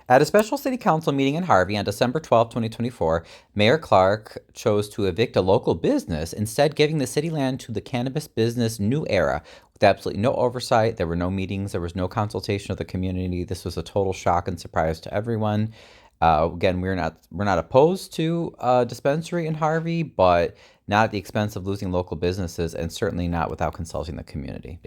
At a special city council meeting in Harvey on December 12, 2024, Mayor Clark chose to evict a local business, instead giving the city land to the cannabis business nuEra with absolutely no oversight. There were no meetings, there was no consultation of the community. This was a total shock and surprise to everyone. Again, we're not opposed to a dispensary in Harvey, but not at the expense of losing local businesses, and certainly not without consulting the community.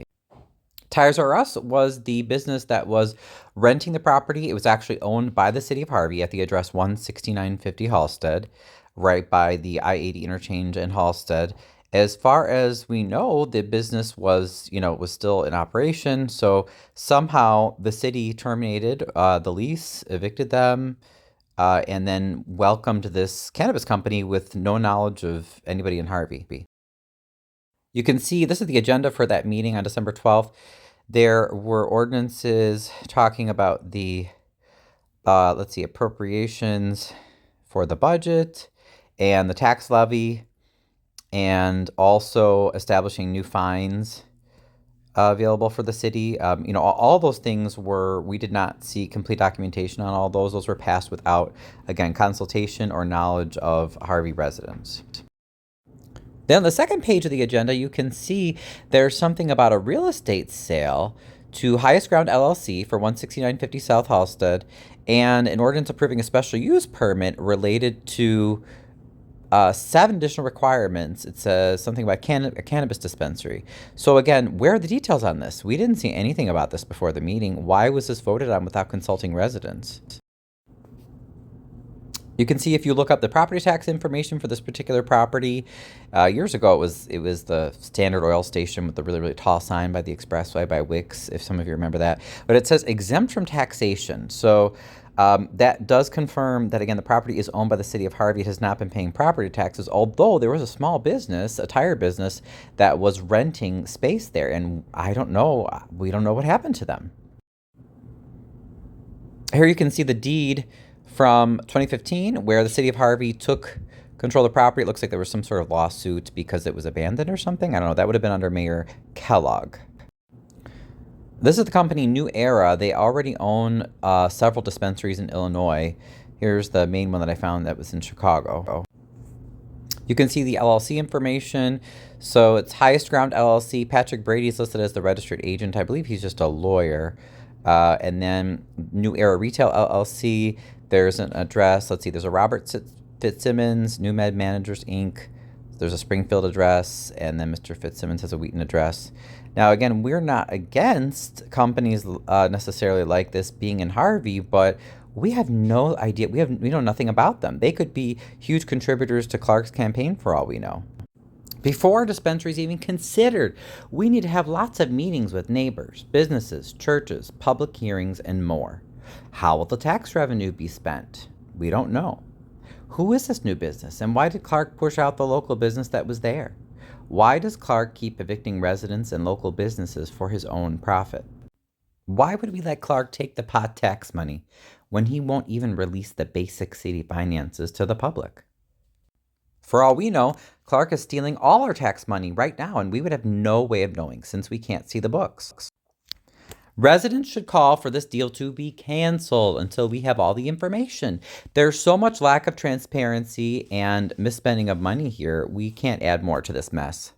Tires R Us was the business that was renting the property. It was actually owned by the city of Harvey at the address 16950 Halstead, right by the I-80 interchange in Halstead. As far as we know, the business was still in operation. So somehow the city terminated the lease, evicted them, and then welcomed this cannabis company with no knowledge of anybody in Harvey. You can see this is the agenda for that meeting on December 12th. There were ordinances talking about the, appropriations for the budget and the tax levy, and also establishing new fines available for the city. All those things we did not see complete documentation on all those. Those were passed without, again, consultation or knowledge of Harvey residents. Then on the second page of the agenda, you can see there's something about a real estate sale to Highest Ground LLC for 16950 South Halstead, and an ordinance approving a special use permit related to 7 additional requirements. It says something about a cannabis dispensary. So again, where are the details on this? We didn't see anything about this before the meeting. Why was this voted on without consulting residents? You can see if you look up the property tax information for this particular property. Years ago, it was the Standard Oil Station with the really, really tall sign by the expressway by Wicks, if some of you remember that. But it says exempt from taxation. So that does confirm that, again, the property is owned by the city of Harvey. It has not been paying property taxes, although there was a small business, a tire business, that was renting space there. And we don't know what happened to them. Here you can see the deed from 2015, where the city of Harvey took control of the property. It looks like there was some sort of lawsuit because it was abandoned or something. I don't know. That would have been under Mayor Kellogg. This is the company nuEra. They already own several dispensaries in Illinois. Here's the main one that I found that was in Chicago. You can see the LLC information. So it's Highest Ground LLC. Patrick Brady is listed as the registered agent. I believe he's just a lawyer. And then nuEra Retail LLC. There's an address. Let's see. There's a Robert Fitzsimmons, New Med Managers Inc. There's a Springfield address, and then Mr. Fitzsimmons has a Wheaton address. Now, again, we're not against companies necessarily like this being in Harvey, but we have no idea. We know nothing about them. They could be huge contributors to Clark's campaign for all we know. Before dispensaries even considered, we need to have lots of meetings with neighbors, businesses, churches, public hearings, and more. How will the tax revenue be spent? We don't know. Who is this new business, and why did Clark push out the local business that was there? Why does Clark keep evicting residents and local businesses for his own profit? Why would we let Clark take the pot tax money when he won't even release the basic city finances to the public? For all we know, Clark is stealing all our tax money right now, and we would have no way of knowing since we can't see the books. Residents should call for this deal to be canceled until we have all the information. There's so much lack of transparency and misspending of money here, we can't add more to this mess.